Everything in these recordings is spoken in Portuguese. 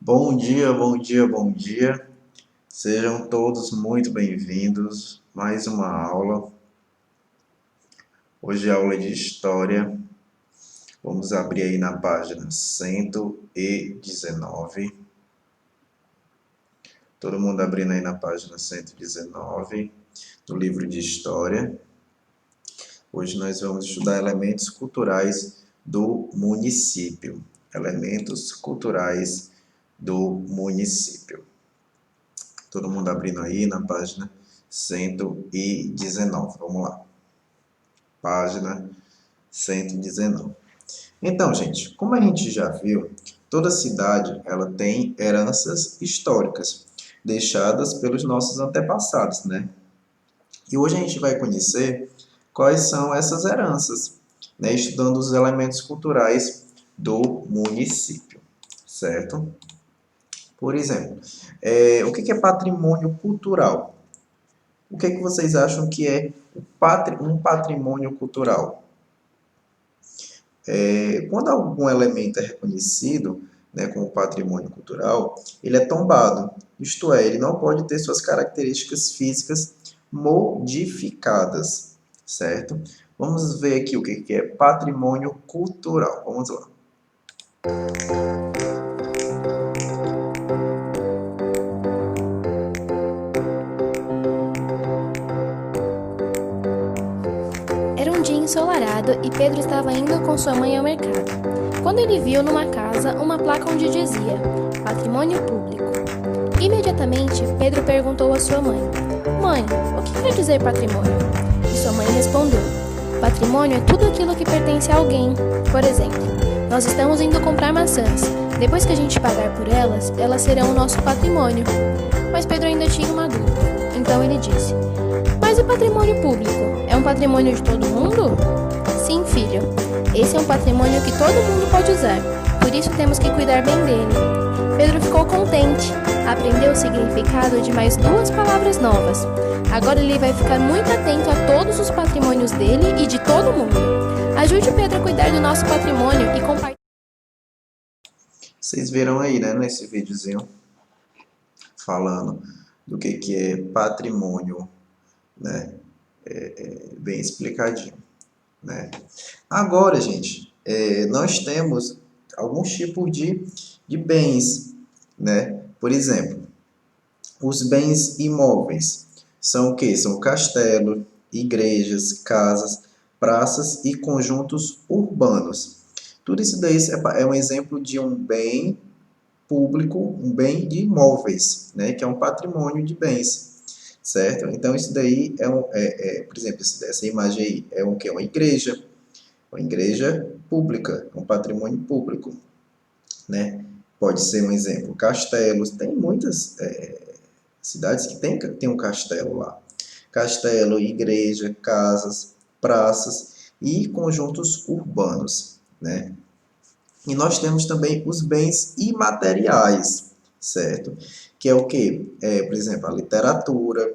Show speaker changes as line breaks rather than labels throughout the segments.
Bom dia, bom dia, bom dia. Sejam todos muito bem-vindos. Mais uma aula. Hoje é aula de História. Vamos abrir aí na página 119. Todo mundo abrindo aí na página 119 do livro de História. Hoje nós vamos estudar elementos culturais do município. Elementos culturais do município. Todo mundo abrindo aí na página 119. Vamos lá. Página 119. Então, gente, como a gente já viu, toda cidade ela tem heranças históricas deixadas pelos nossos antepassados, né? E hoje a gente vai conhecer quais são essas heranças, né? Estudando os elementos culturais do município, certo? Por exemplo, o que é patrimônio cultural? O que vocês acham que é um patrimônio cultural? Quando algum elemento é reconhecido, né, como patrimônio cultural, ele é tombado, isto é, ele não pode ter suas características físicas modificadas, certo? Vamos ver aqui o que é patrimônio cultural. Vamos lá.
Era um dia ensolarado e Pedro estava indo com sua mãe ao mercado, quando ele viu numa casa uma placa onde dizia Patrimônio Público. Imediatamente, Pedro perguntou à sua mãe: Mãe, o que quer dizer patrimônio? E sua mãe respondeu: Patrimônio é tudo aquilo que pertence a alguém. Por exemplo, nós estamos indo comprar maçãs. Depois que a gente pagar por elas, elas serão o nosso patrimônio. Mas Pedro ainda tinha uma dúvida. Então ele disse: Mas o patrimônio público é um patrimônio de todo mundo? Sim, filho. Esse é um patrimônio que todo mundo pode usar. Por isso temos que cuidar bem dele. Pedro ficou contente. Aprendeu o significado de mais duas palavras novas. Agora ele vai ficar muito atento a todos os patrimônios dele e de todo mundo. Ajude Pedro a cuidar do nosso patrimônio e compartilhe.
Vocês viram aí, né, nesse videozinho, falando do que é patrimônio, né? Bem explicadinho, né? Agora, gente, nós temos alguns tipos de bens, né? Por exemplo, os bens imóveis são o quê? São castelos, igrejas, casas, praças e conjuntos urbanos. Tudo isso daí é um exemplo de um bem público, um bem de imóveis, né? Que é um patrimônio de bens, certo? Então, isso daí por exemplo, essa imagem aí é o quê? Uma igreja pública, um patrimônio público, né? Pode ser um exemplo, castelos, tem muitas cidades que tem um castelo lá. Castelo, igreja, casas, praças e conjuntos urbanos, né? E nós temos também os bens imateriais, certo? Que é o quê? Por exemplo, a literatura,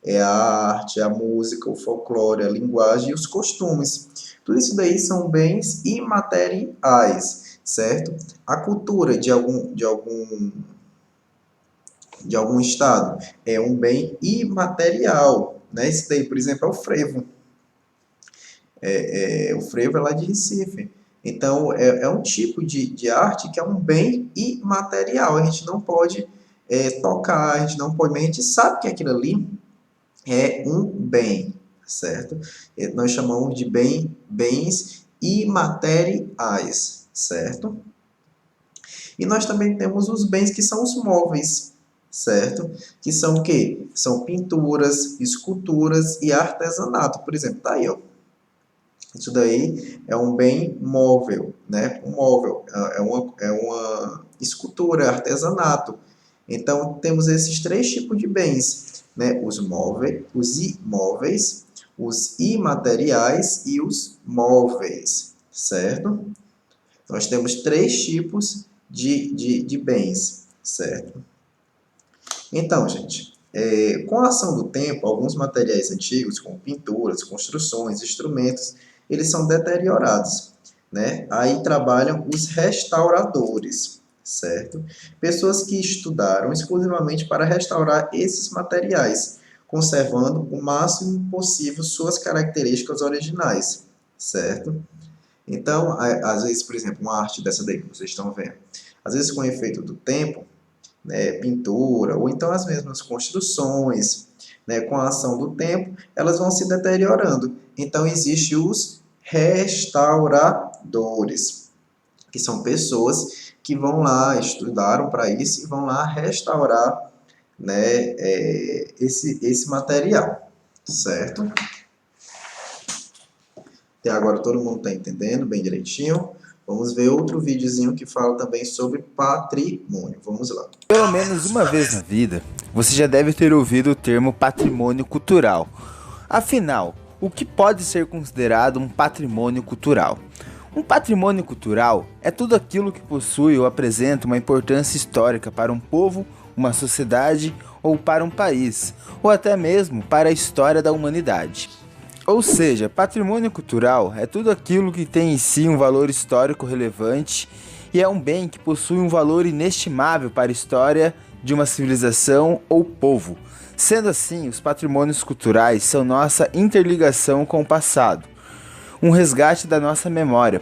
a arte, a música, o folclore, a linguagem e os costumes. Tudo isso daí são bens imateriais, certo? A cultura de algum estado é um bem imaterial, né? Esse daí, por exemplo, é o frevo. O frevo é lá de Recife. Então, é um tipo de arte que é um bem imaterial. A gente não pode tocar, a gente não pode, mas a gente sabe que aquilo ali é um bem, certo? Nós chamamos de bens imateriais, certo? E nós também temos os bens que são os móveis, certo? Que são o quê? São pinturas, esculturas e artesanato. Por exemplo, tá aí, ó. Isso daí é um bem móvel, né? Um móvel é uma escultura, artesanato. Então, temos esses três tipos de bens, né? Os imóveis, os imateriais e os móveis, certo? Nós temos três tipos de bens, certo? Então, gente, com a ação do tempo, alguns materiais antigos, como pinturas, construções, instrumentos, eles são deteriorados, né? Aí trabalham os restauradores, certo? Pessoas que estudaram exclusivamente para restaurar esses materiais, conservando o máximo possível suas características originais, certo? Então, às vezes, por exemplo, uma arte dessa daí que vocês estão vendo, às vezes com o efeito do tempo, né, pintura, ou então as mesmas construções, né, com a ação do tempo, elas vão se deteriorando. Então, existem os restauradores, que são pessoas que vão lá, estudaram para isso e vão lá restaurar, né, esse material, certo? Até agora todo mundo está entendendo bem direitinho. Vamos ver outro videozinho que fala também sobre patrimônio. Vamos lá.
Pelo menos uma vez na vida, você já deve ter ouvido o termo patrimônio cultural. Afinal, o que pode ser considerado um patrimônio cultural? Um patrimônio cultural é tudo aquilo que possui ou apresenta uma importância histórica para um povo, uma sociedade ou para um país, ou até mesmo para a história da humanidade. Ou seja, patrimônio cultural é tudo aquilo que tem em si um valor histórico relevante e é um bem que possui um valor inestimável para a história de uma civilização ou povo. Sendo assim, os patrimônios culturais são nossa interligação com o passado, um resgate da nossa memória,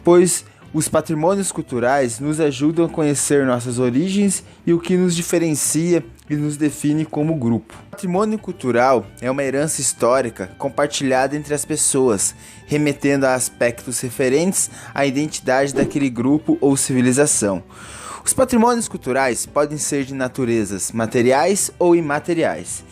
pois os patrimônios culturais nos ajudam a conhecer nossas origens e o que nos diferencia e nos define como grupo. O patrimônio cultural é uma herança histórica compartilhada entre as pessoas, remetendo a aspectos referentes à identidade daquele grupo ou civilização. Os patrimônios culturais podem ser de naturezas materiais ou imateriais.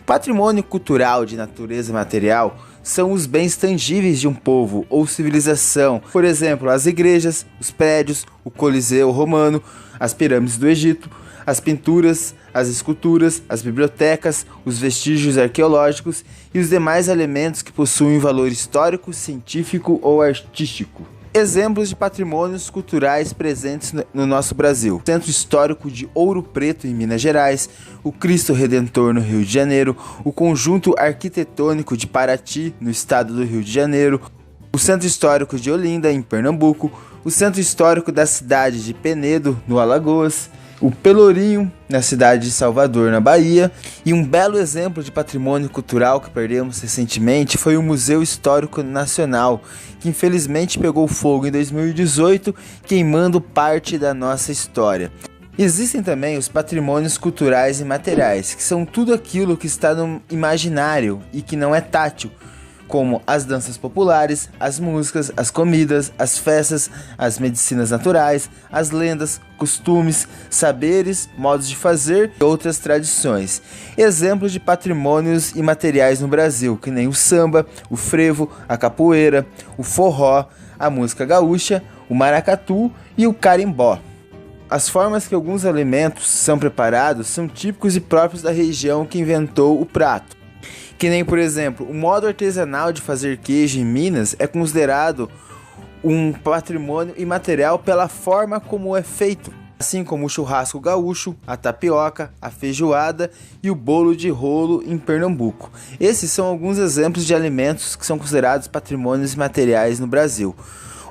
O patrimônio cultural de natureza material são os bens tangíveis de um povo ou civilização, por exemplo, as igrejas, os prédios, o Coliseu Romano, as pirâmides do Egito, as pinturas, as esculturas, as bibliotecas, os vestígios arqueológicos e os demais elementos que possuem valor histórico, científico ou artístico. Exemplos de patrimônios culturais presentes no nosso Brasil: o Centro Histórico de Ouro Preto, em Minas Gerais, o Cristo Redentor, no Rio de Janeiro, o Conjunto Arquitetônico de Paraty, no estado do Rio de Janeiro, o Centro Histórico de Olinda, em Pernambuco, o Centro Histórico da cidade de Penedo, no Alagoas, o Pelourinho, na cidade de Salvador, na Bahia, e um belo exemplo de patrimônio cultural que perdemos recentemente foi o Museu Histórico Nacional, que infelizmente pegou fogo em 2018, queimando parte da nossa história. Existem também os patrimônios culturais imateriais, que são tudo aquilo que está no imaginário e que não é tátil, como as danças populares, as músicas, as comidas, as festas, as medicinas naturais, as lendas, costumes, saberes, modos de fazer e outras tradições. Exemplos de patrimônios imateriais no Brasil, que nem o samba, o frevo, a capoeira, o forró, a música gaúcha, o maracatu e o carimbó. As formas que alguns alimentos são preparados são típicos e próprios da região que inventou o prato. Que nem, por exemplo, o modo artesanal de fazer queijo em Minas é considerado um patrimônio imaterial pela forma como é feito, assim como o churrasco gaúcho, a tapioca, a feijoada e o bolo de rolo em Pernambuco. Esses são alguns exemplos de alimentos que são considerados patrimônios imateriais no Brasil.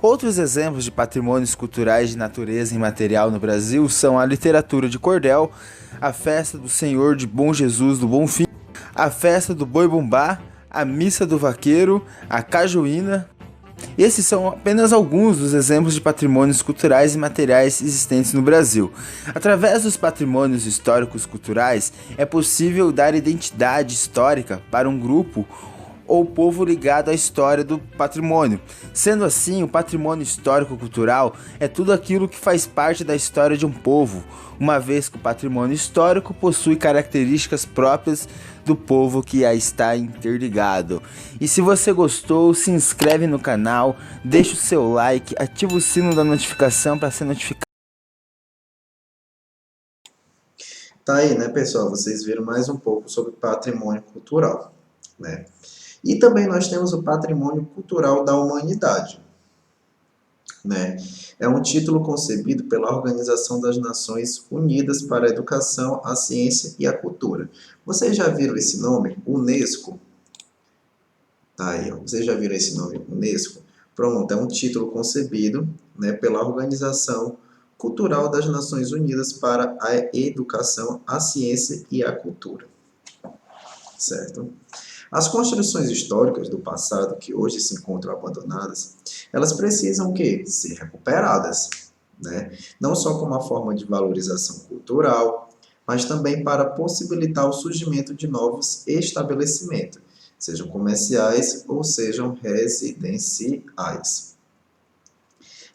Outros exemplos de patrimônios culturais de natureza imaterial no Brasil são a literatura de cordel, a festa do Senhor de Bom Jesus do Bonfim, a festa do Boi-Bumbá, a missa do vaqueiro, a cajuína. Esses são apenas alguns dos exemplos de patrimônios culturais e materiais existentes no Brasil. Através dos patrimônios históricos culturais, é possível dar identidade histórica para um grupo ou povo ligado à história do patrimônio. Sendo assim, o patrimônio histórico-cultural é tudo aquilo que faz parte da história de um povo, uma vez que o patrimônio histórico possui características próprias do povo que a está interligado. E se você gostou, se inscreve no canal, deixa o seu like, ativa o sino da notificação para ser notificado.
Tá aí, né, pessoal? Vocês viram mais um pouco sobre patrimônio cultural, né? E também nós temos o patrimônio cultural da humanidade, né? É um título concebido pela Organização das Nações Unidas para a Educação, a Ciência e a Cultura. Vocês já viram esse nome? Unesco? Tá aí, ó. Vocês já viram esse nome? Unesco? Pronto, é um título concebido, né, pela Organização Cultural das Nações Unidas para a Educação, a Ciência e a Cultura. Certo? As construções históricas do passado, que hoje se encontram abandonadas, elas precisam o quê? Ser recuperadas, né? Não só como uma forma de valorização cultural, mas também para possibilitar o surgimento de novos estabelecimentos, sejam comerciais ou sejam residenciais.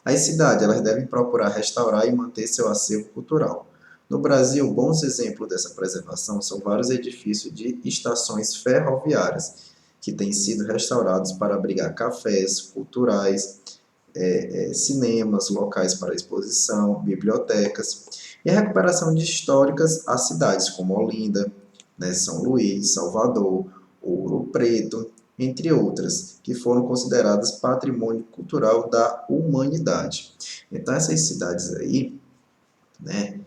As cidades elas devem procurar restaurar e manter seu acervo cultural. No Brasil, bons exemplos dessa preservação são vários edifícios de estações ferroviárias, que têm sido restaurados para abrigar cafés culturais, cinemas, locais para exposição, bibliotecas, e a recuperação de históricas às cidades como Olinda, né, São Luís, Salvador, Ouro Preto, entre outras, que foram consideradas patrimônio cultural da humanidade. Então, essas cidades aí, né,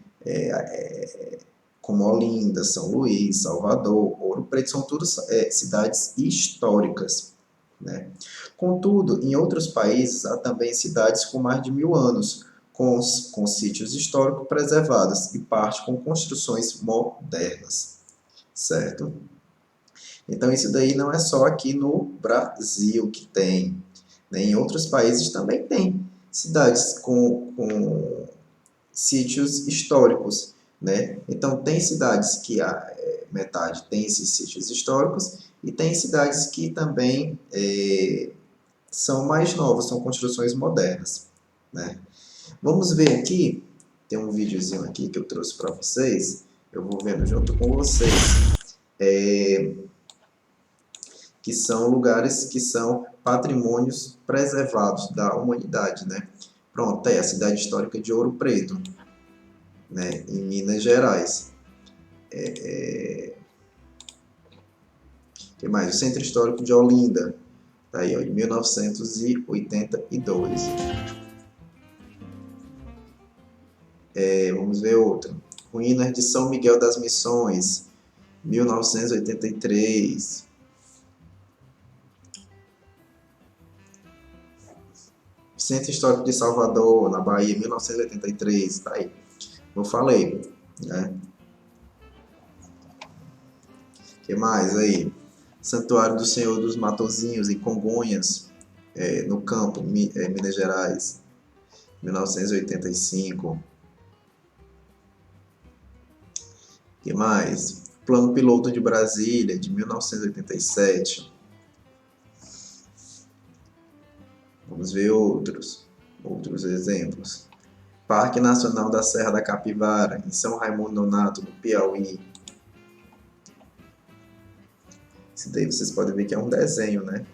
como Olinda, São Luís, Salvador, Ouro Preto, são todas cidades históricas, né? Contudo, em outros países há também cidades com mais de 1000 anos, com sítios históricos preservados e parte com construções modernas, certo? Então, isso daí não é só aqui no Brasil que tem, né? Em outros países também tem cidades com sítios históricos, né? Então, tem cidades que a metade tem esses sítios históricos e tem cidades que também são mais novas, são construções modernas, né? Vamos ver aqui, tem um videozinho aqui que eu trouxe para vocês, eu vou vendo junto com vocês, que são lugares que são patrimônios preservados da humanidade, né? Pronto, é a cidade histórica de Ouro Preto, né, em Minas Gerais. Que mais? O Centro Histórico de Olinda, tá aí, ó, de 1982. Vamos ver outro. Ruínas de São Miguel das Missões, 1983. Centro Histórico de Salvador, na Bahia, 1983. Tá aí. Eu falei, né? O que mais aí? Santuário do Senhor dos Matozinhos, em Congonhas, no Campo, Minas Gerais, 1985. O que mais? Plano Piloto de Brasília, de 1987. Vamos ver outros exemplos. Parque Nacional da Serra da Capivara, em São Raimundo Nonato, no Piauí. Isso daí vocês podem ver que é um desenho, né?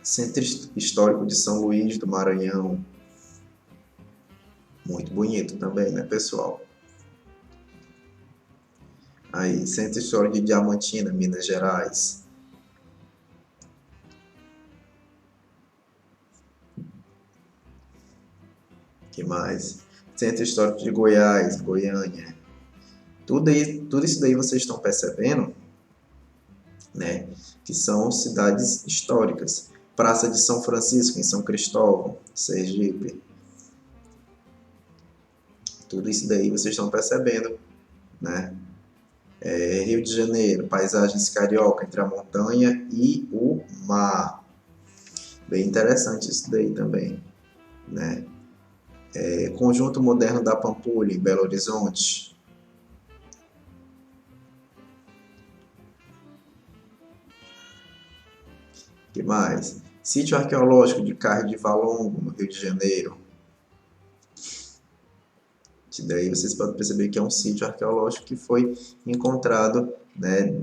Centro Histórico de São Luís do Maranhão. Muito bonito também, né, pessoal? Aí, Centro Histórico de Diamantina, Minas Gerais. Que mais? Centro Histórico de Goiás, Goiânia. Tudo isso daí vocês estão percebendo, né? Que são cidades históricas. Praça de São Francisco, em São Cristóvão, Sergipe. Tudo isso daí vocês estão percebendo, né? Rio de Janeiro, paisagens carioca entre a montanha e o mar. Bem interessante isso daí também, né? Conjunto Moderno da Pampulha, em Belo Horizonte. O que mais? Sítio Arqueológico de Carre de Valongo, no Rio de Janeiro. E daí vocês podem perceber que é um sítio arqueológico que foi encontrado, né,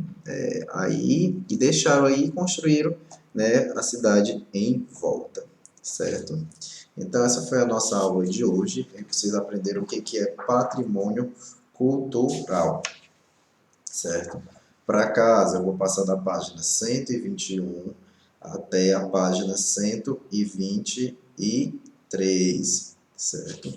aí, e deixaram aí e construíram, né, a cidade em volta, certo? Então, essa foi a nossa aula de hoje. Vocês aprenderam o que é patrimônio cultural, certo? Para casa, eu vou passar da página 121 até a página 123, certo?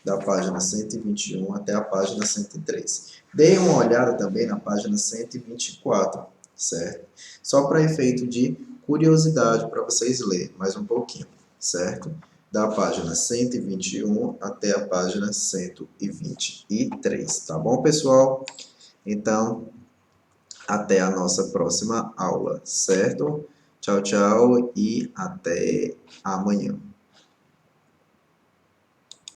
Da página 121 até a página 103. Deem uma olhada também na página 124, certo? Só para efeito de curiosidade, para vocês lerem mais um pouquinho, certo? da página 121 até a página 123, tá bom, pessoal? Então, até a nossa próxima aula, certo? Tchau, tchau e até amanhã.